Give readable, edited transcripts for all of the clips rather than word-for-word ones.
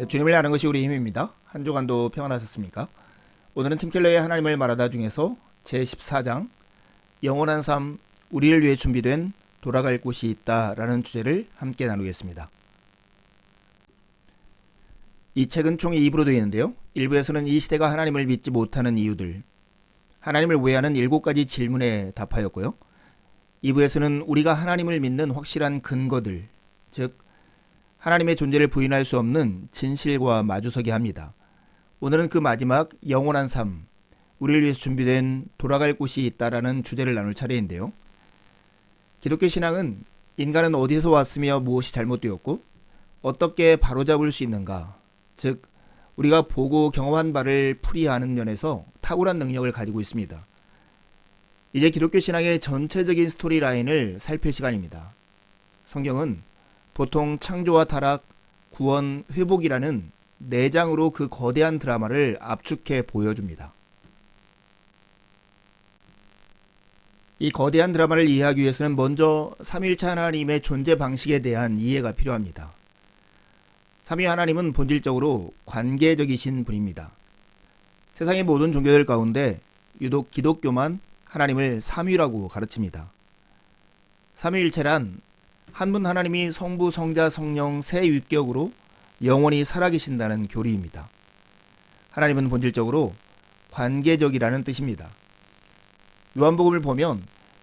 주님을 아는 것이 우리 힘입니다. 한 주간도 평안하셨습니까? 오늘은 팀켈러의 하나님을 말하다 중에서 제14장 영원한 삶, 우리를 위해 준비된 돌아갈 곳이 있다 라는 주제를 함께 나누겠습니다. 이 책은 총 2부로 되어 있는데요. 1부에서는 이 시대가 하나님을 믿지 못하는 이유들, 하나님을 오해하는 7가지 질문에 답하였고요. 2부에서는 우리가 하나님을 믿는 확실한 근거들, 즉 하나님의 존재를 부인할 수 없는 진실과 마주서게 합니다. 오늘은 그 마지막 영원한 삶, 우리를 위해서 준비된 돌아갈 곳이 있다라는 주제를 나눌 차례인데요. 기독교 신앙은 인간은 어디서 왔으며 무엇이 잘못되었고 어떻게 바로잡을 수 있는가, 즉 우리가 보고 경험한 바를 풀이하는 면에서 탁월한 능력을 가지고 있습니다. 이제 기독교 신앙의 전체적인 스토리라인을 살필 시간입니다. 성경은 보통 창조와 타락, 구원, 회복이라는 4장으로 그 거대한 드라마를 압축해 보여줍니다. 이 거대한 드라마를 이해하기 위해서는 먼저 삼위일체 하나님의 존재 방식에 대한 이해가 필요합니다. 삼위 하나님은 본질적으로 관계적이신 분입니다. 세상의 모든 종교들 가운데 유독 기독교만 하나님을 삼위라고 가르칩니다. 삼위일체란 한 분 하나님이 성부, 성자, 성령 세 위격으로 영원히 살아계신다는 교리입니다. 하나님은 본질적으로 관계적이라는 뜻입니다. 요한복음을 보면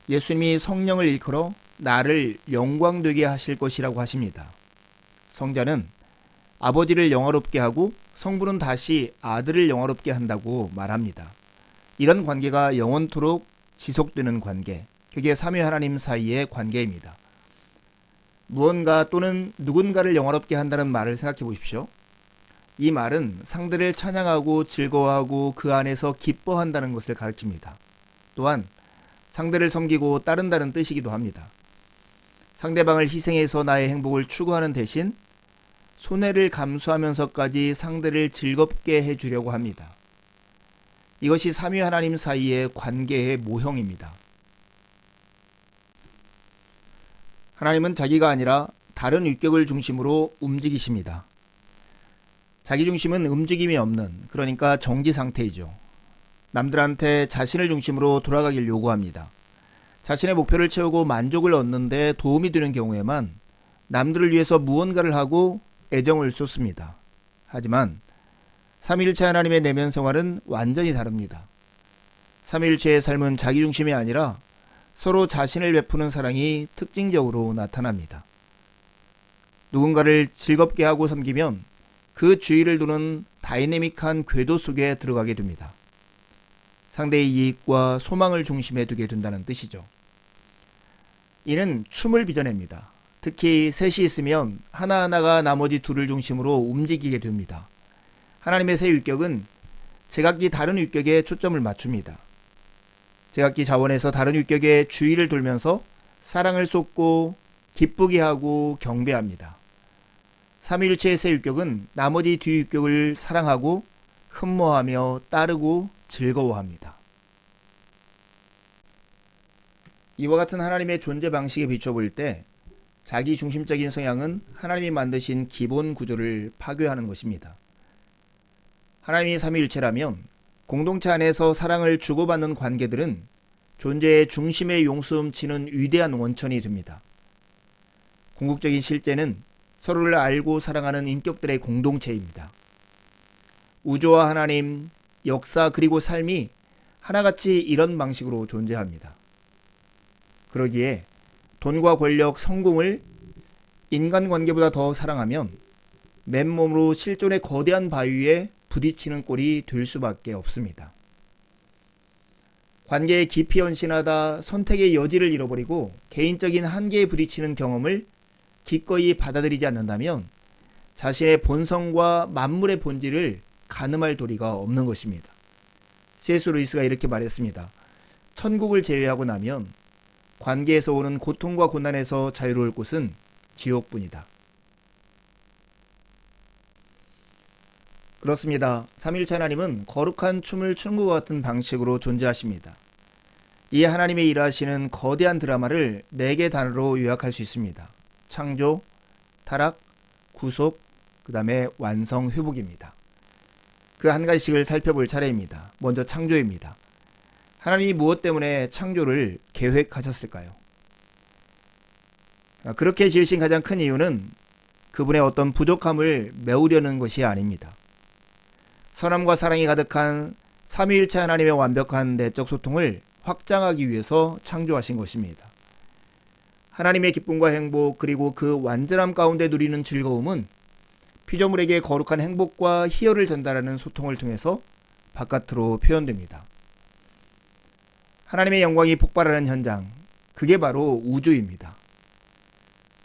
예수님이 성령을 일컬어 나를 영광되게 하실 것이라고 하십니다. 성자는 아버지를 영화롭게 하고 성부는 다시 아들을 영화롭게 한다고 말합니다. 이런 관계가 영원토록 지속되는 관계, 그게 삼위 하나님 사이의 관계입니다. 무언가 또는 누군가를 영화롭게 한다는 말을 생각해 보십시오. 이 말은 상대를 찬양하고 즐거워하고 그 안에서 기뻐한다는 것을 가리킵니다. 또한 상대를 섬기고 따른다는 뜻이기도 합니다. 상대방을 희생해서 나의 행복을 추구하는 대신 손해를 감수하면서까지 상대를 즐겁게 해주려고 합니다. 이것이 삼위 하나님 사이의 관계의 모형입니다. 하나님은 자기가 아니라 다른 위격을 중심으로 움직이십니다. 자기 중심은 움직임이 없는, 그러니까 정지 상태이죠. 남들한테 자신을 중심으로 돌아가길 요구합니다. 자신의 목표를 채우고 만족을 얻는 데 도움이 되는 경우에만 남들을 위해서 무언가를 하고 애정을 쏟습니다. 하지만 삼위일체 하나님의 내면 생활은 완전히 다릅니다. 삼위일체의 삶은 자기 중심이 아니라 서로 자신을 베푸는 사랑이 특징적으로 나타납니다. 누군가를 즐겁게 하고 섬기면 그 주위를 두는 다이내믹한 궤도 속에 들어가게 됩니다. 상대의 이익과 소망을 중심에 두게 된다는 뜻이죠. 이는 춤을 빚어냅니다. 특히 셋이 있으면 하나하나가 나머지 둘을 중심으로 움직이게 됩니다. 하나님의 세 위격은 제각기 다른 위격에 초점을 맞춥니다. 제각기 자원에서 다른 위격의 주위를 돌면서 사랑을 쏟고 기쁘게 하고 경배합니다. 삼위일체의 세 위격은 나머지 두 위격을 사랑하고 흠모하며 따르고 즐거워합니다. 이와 같은 하나님의 존재 방식에 비춰볼 때 자기 중심적인 성향은 하나님이 만드신 기본 구조를 파괴하는 것입니다. 하나님이 삼위일체라면 공동체 안에서 사랑을 주고받는 관계들은 존재의 중심에 용수음치는 위대한 원천이 됩니다. 궁극적인 실제는 서로를 알고 사랑하는 인격들의 공동체입니다. 우주와 하나님, 역사 그리고 삶이 하나같이 이런 방식으로 존재합니다. 그러기에 돈과 권력, 성공을 인간관계보다 더 사랑하면 맨몸으로 실존의 거대한 바위에 부딪히는 꼴이 될 수밖에 없습니다. 관계에 깊이 헌신하다 선택의 여지를 잃어버리고 개인적인 한계에 부딪히는 경험을 기꺼이 받아들이지 않는다면 자신의 본성과 만물의 본질을 가늠할 도리가 없는 것입니다. C.S. 루이스가 이렇게 말했습니다. 천국을 제외하고 나면 관계에서 오는 고통과 고난에서 자유로울 곳은 지옥뿐이다. 그렇습니다. 삼위일체 하나님은 거룩한 춤을 추는 것 같은 방식으로 존재하십니다. 이 하나님의 일하시는 거대한 드라마를 4개 단어로 요약할 수 있습니다. 창조, 타락, 구속, 그 다음에 완성 회복입니다. 그 한 가지씩을 살펴볼 차례입니다. 먼저 창조입니다. 하나님이 무엇 때문에 창조를 계획하셨을까요? 그렇게 지으신 가장 큰 이유는 그분의 어떤 부족함을 메우려는 것이 아닙니다. 선함과 사랑이 가득한 삼위일체 하나님의 완벽한 내적 소통을 확장하기 위해서 창조하신 것입니다. 하나님의 기쁨과 행복 그리고 그 완전함 가운데 누리는 즐거움은 피조물에게 거룩한 행복과 희열을 전달하는 소통을 통해서 바깥으로 표현됩니다. 하나님의 영광이 폭발하는 현장, 그게 바로 우주입니다.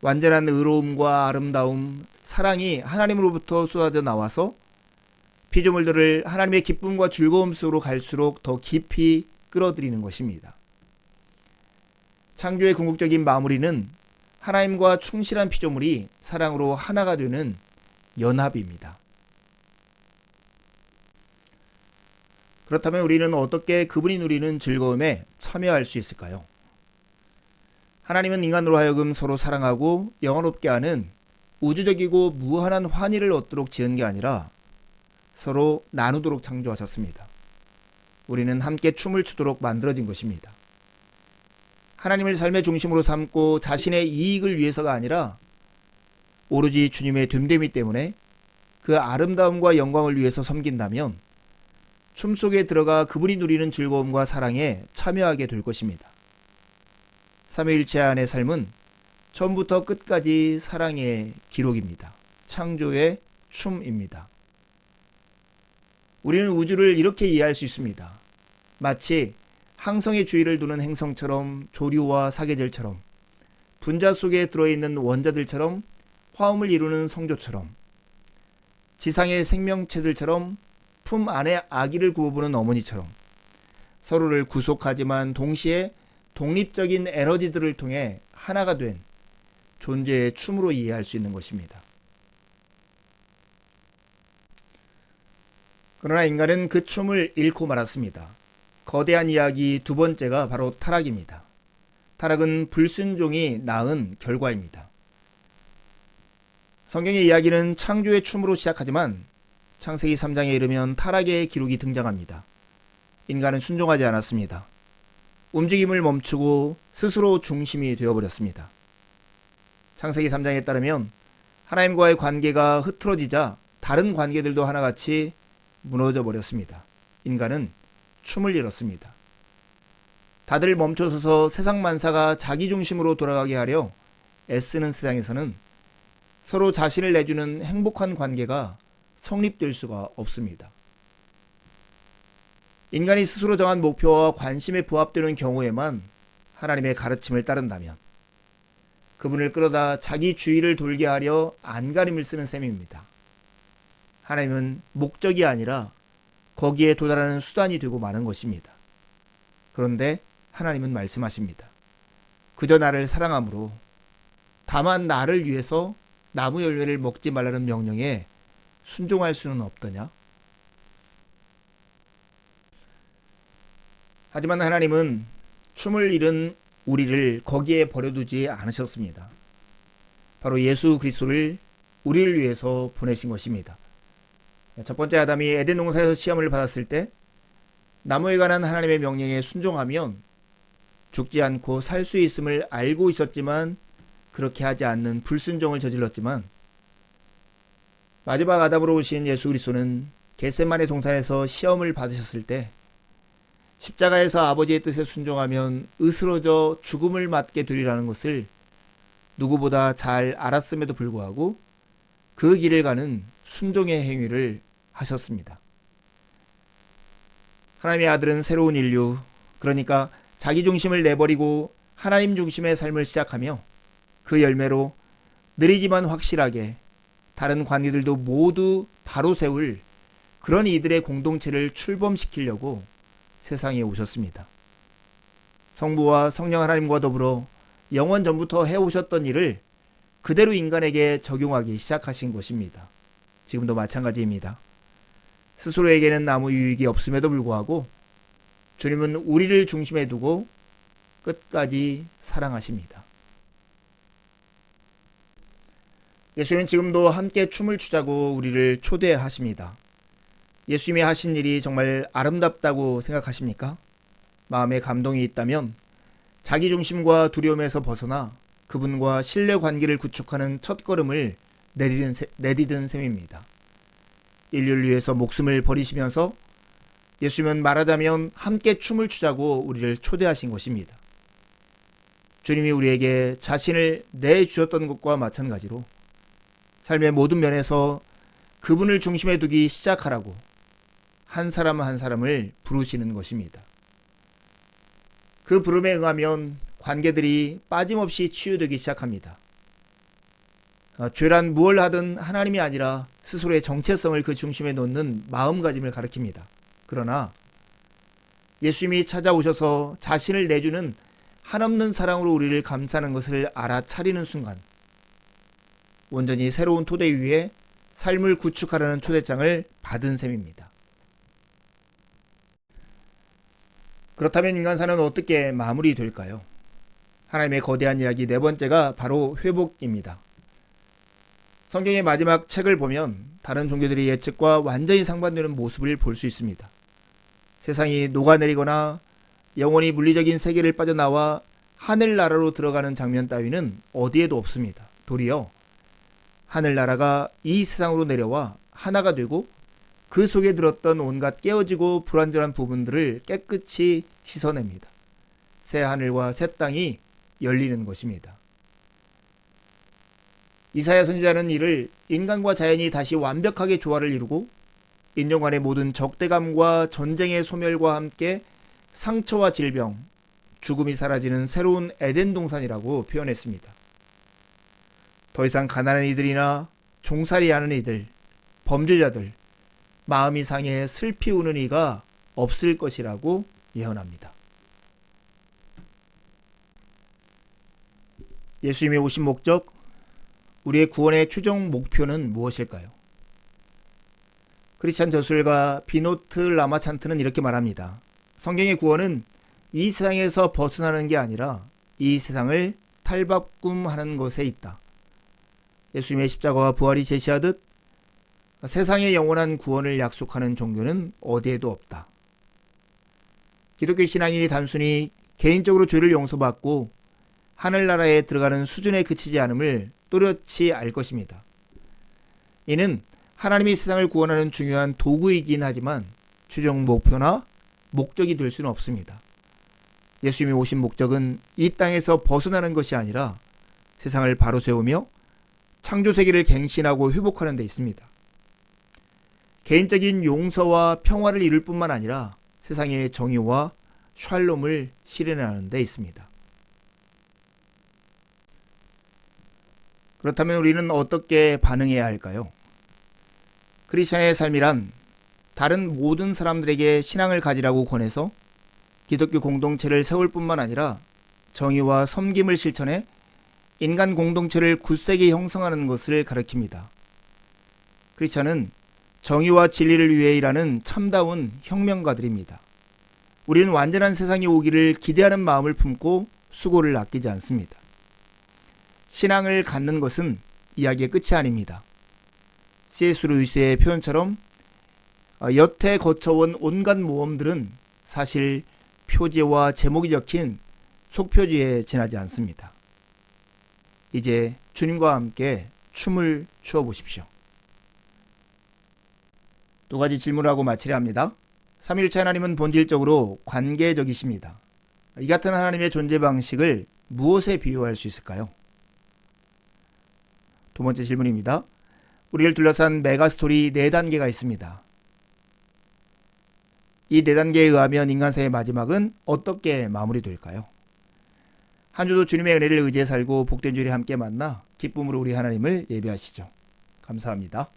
완전한 의로움과 아름다움, 사랑이 하나님으로부터 쏟아져 나와서 피조물들을 하나님의 기쁨과 즐거움 속으로 갈수록 더 깊이 끌어들이는 것입니다. 창조의 궁극적인 마무리는 하나님과 충실한 피조물이 사랑으로 하나가 되는 연합입니다. 그렇다면 우리는 어떻게 그분이 누리는 즐거움에 참여할 수 있을까요? 하나님은 인간으로 하여금 서로 사랑하고 영원롭게 하는 우주적이고 무한한 환희를 얻도록 지은 게 아니라 서로 나누도록 창조하셨습니다. 우리는 함께 춤을 추도록 만들어진 것입니다. 하나님을 삶의 중심으로 삼고 자신의 이익을 위해서가 아니라 오로지 주님의 됨됨이 때문에 그 아름다움과 영광을 위해서 섬긴다면 춤 속에 들어가 그분이 누리는 즐거움과 사랑에 참여하게 될 것입니다. 삼위일체 안의 삶은 처음부터 끝까지 사랑의 기록입니다. 창조의 춤입니다. 우리는 우주를 이렇게 이해할 수 있습니다. 마치 항성의 주위를 도는 행성처럼, 조류와 사계절처럼, 분자 속에 들어있는 원자들처럼, 화음을 이루는 성조처럼, 지상의 생명체들처럼, 품 안에 아기를 구워보는 어머니처럼 서로를 구속하지만 동시에 독립적인 에너지들을 통해 하나가 된 존재의 춤으로 이해할 수 있는 것입니다. 그러나 인간은 그 춤을 잃고 말았습니다. 거대한 이야기 두 번째가 바로 타락입니다. 타락은 불순종이 낳은 결과입니다. 성경의 이야기는 창조의 춤으로 시작하지만 창세기 3장에 이르면 타락의 기록이 등장합니다. 인간은 순종하지 않았습니다. 움직임을 멈추고 스스로 중심이 되어버렸습니다. 창세기 3장에 따르면 하나님과의 관계가 흐트러지자 다른 관계들도 하나같이 무너져 버렸습니다. 인간은 춤을 잃었습니다. 다들 멈춰서서 세상 만사가 자기 중심으로 돌아가게 하려 애쓰는 세상에서는 서로 자신을 내주는 행복한 관계가 성립될 수가 없습니다. 인간이 스스로 정한 목표와 관심에 부합되는 경우에만 하나님의 가르침을 따른다면 그분을 끌어다 자기 주의를 돌게 하려 안간힘을 쓰는 셈입니다. 하나님은 목적이 아니라 거기에 도달하는 수단이 되고 마는 것입니다. 그런데 하나님은 말씀하십니다. 그저 나를 사랑함으로 다만 나를 위해서 나무 열매를 먹지 말라는 명령에 순종할 수는 없더냐? 하지만 하나님은 춤을 잃은 우리를 거기에 버려두지 않으셨습니다. 바로 예수 그리스도를 우리를 위해서 보내신 것입니다. 첫 번째 아담이 에덴 동산에서 시험을 받았을 때 나무에 관한 하나님의 명령에 순종하면 죽지 않고 살 수 있음을 알고 있었지만 그렇게 하지 않는 불순종을 저질렀지만 마지막 아담으로 오신 예수 그리스도는 겟세마네 동산에서 시험을 받으셨을 때 십자가에서 아버지의 뜻에 순종하면 으스러져 죽음을 맞게 되리라는 것을 누구보다 잘 알았음에도 불구하고 그 길을 가는 순종의 행위를 하셨습니다. 하나님의 아들은 새로운 인류, 그러니까 자기 중심을 내버리고 하나님 중심의 삶을 시작하며 그 열매로 느리지만 확실하게 다른 관계들도 모두 바로 세울 그런 이들의 공동체를 출범시키려고 세상에 오셨습니다. 성부와 성령 하나님과 더불어 영원 전부터 해오셨던 일을 그대로 인간에게 적용하기 시작하신 것입니다. 지금도 마찬가지입니다. 스스로에게는 아무 유익이 없음에도 불구하고 주님은 우리를 중심에 두고 끝까지 사랑하십니다. 예수님은 지금도 함께 춤을 추자고 우리를 초대하십니다. 예수님이 하신 일이 정말 아름답다고 생각하십니까? 마음에 감동이 있다면 자기중심과 두려움에서 벗어나 그분과 신뢰 관계를 구축하는 첫걸음을 내디딘 셈입니다. 인류를 위해서 목숨을 버리시면서 예수님은 말하자면 함께 춤을 추자고 우리를 초대하신 것입니다. 주님이 우리에게 자신을 내주셨던 것과 마찬가지로 삶의 모든 면에서 그분을 중심에 두기 시작하라고 한 사람 한 사람을 부르시는 것입니다. 그 부름에 응하면 관계들이 빠짐없이 치유되기 시작합니다. 죄란 무엇을 하든 하나님이 아니라 스스로의 정체성을 그 중심에 놓는 마음가짐을 가리킵니다. 그러나 예수님이 찾아오셔서 자신을 내주는 한없는 사랑으로 우리를 감싸는 것을 알아차리는 순간 온전히 새로운 토대 위에 삶을 구축하라는 초대장을 받은 셈입니다. 그렇다면 인간사는 어떻게 마무리될까요? 하나님의 거대한 이야기 네 번째가 바로 회복입니다. 성경의 마지막 책을 보면 다른 종교들의 예측과 완전히 상반되는 모습을 볼 수 있습니다. 세상이 녹아내리거나 영혼이 물리적인 세계를 빠져나와 하늘나라로 들어가는 장면 따위는 어디에도 없습니다. 도리어 하늘나라가 이 세상으로 내려와 하나가 되고 그 속에 들었던 온갖 깨어지고 불완전한 부분들을 깨끗이 씻어냅니다. 새 하늘과 새 땅이 열리는 것입니다. 이사야 선지자는 이를 인간과 자연이 다시 완벽하게 조화를 이루고 인종 간의 모든 적대감과 전쟁의 소멸과 함께 상처와 질병, 죽음이 사라지는 새로운 에덴 동산이라고 표현했습니다. 더 이상 가난한 이들이나 종살이하는 이들, 범죄자들, 마음이 상해 슬피 우는 이가 없을 것이라고 예언합니다. 예수님이 오신 목적, 우리의 구원의 최종 목표는 무엇일까요? 크리스찬 저술가 비노트 라마찬트는 이렇게 말합니다. 성경의 구원은 이 세상에서 벗어나는 게 아니라 이 세상을 탈바꿈하는 것에 있다. 예수님의 십자가와 부활이 제시하듯 세상의 영원한 구원을 약속하는 종교는 어디에도 없다. 기독교 신앙이 단순히 개인적으로 죄를 용서받고 하늘나라에 들어가는 수준에 그치지 않음을 또렷이 알 것입니다. 이는 하나님이 세상을 구원하는 중요한 도구이긴 하지만 최종 목표나 목적이 될 수는 없습니다. 예수님이 오신 목적은 이 땅에서 벗어나는 것이 아니라 세상을 바로 세우며 창조세계를 갱신하고 회복하는 데 있습니다. 개인적인 용서와 평화를 이룰 뿐만 아니라 세상의 정의와 샬롬을 실현하는 데 있습니다. 그렇다면 우리는 어떻게 반응해야 할까요? 크리스천의 삶이란 다른 모든 사람들에게 신앙을 가지라고 권해서 기독교 공동체를 세울 뿐만 아니라 정의와 섬김을 실천해 인간 공동체를 굳세게 형성하는 것을 가리킵니다. 크리스천은 정의와 진리를 위해 일하는 참다운 혁명가들입니다. 우리는 완전한 세상이 오기를 기대하는 마음을 품고 수고를 아끼지 않습니다. 신앙을 갖는 것은 이야기의 끝이 아닙니다. C.S. 루이스의 표현처럼 여태 거쳐온 온갖 모험들은 사실 표지와 제목이 적힌 속표지에 지나지 않습니다. 이제 주님과 함께 춤을 추어보십시오. 두 가지 질문을 하고 마치려 합니다. 삼위일체 하나님은 본질적으로 관계적이십니다. 이 같은 하나님의 존재 방식을 무엇에 비유할 수 있을까요? 두 번째 질문입니다. 우리를 둘러싼 메가스토리 4단계가 있습니다. 이 4단계에 의하면 인간사의 마지막은 어떻게 마무리될까요? 한 주도 주님의 은혜를 의지해 살고 복된 주일에 함께 만나 기쁨으로 우리 하나님을 예배하시죠. 감사합니다.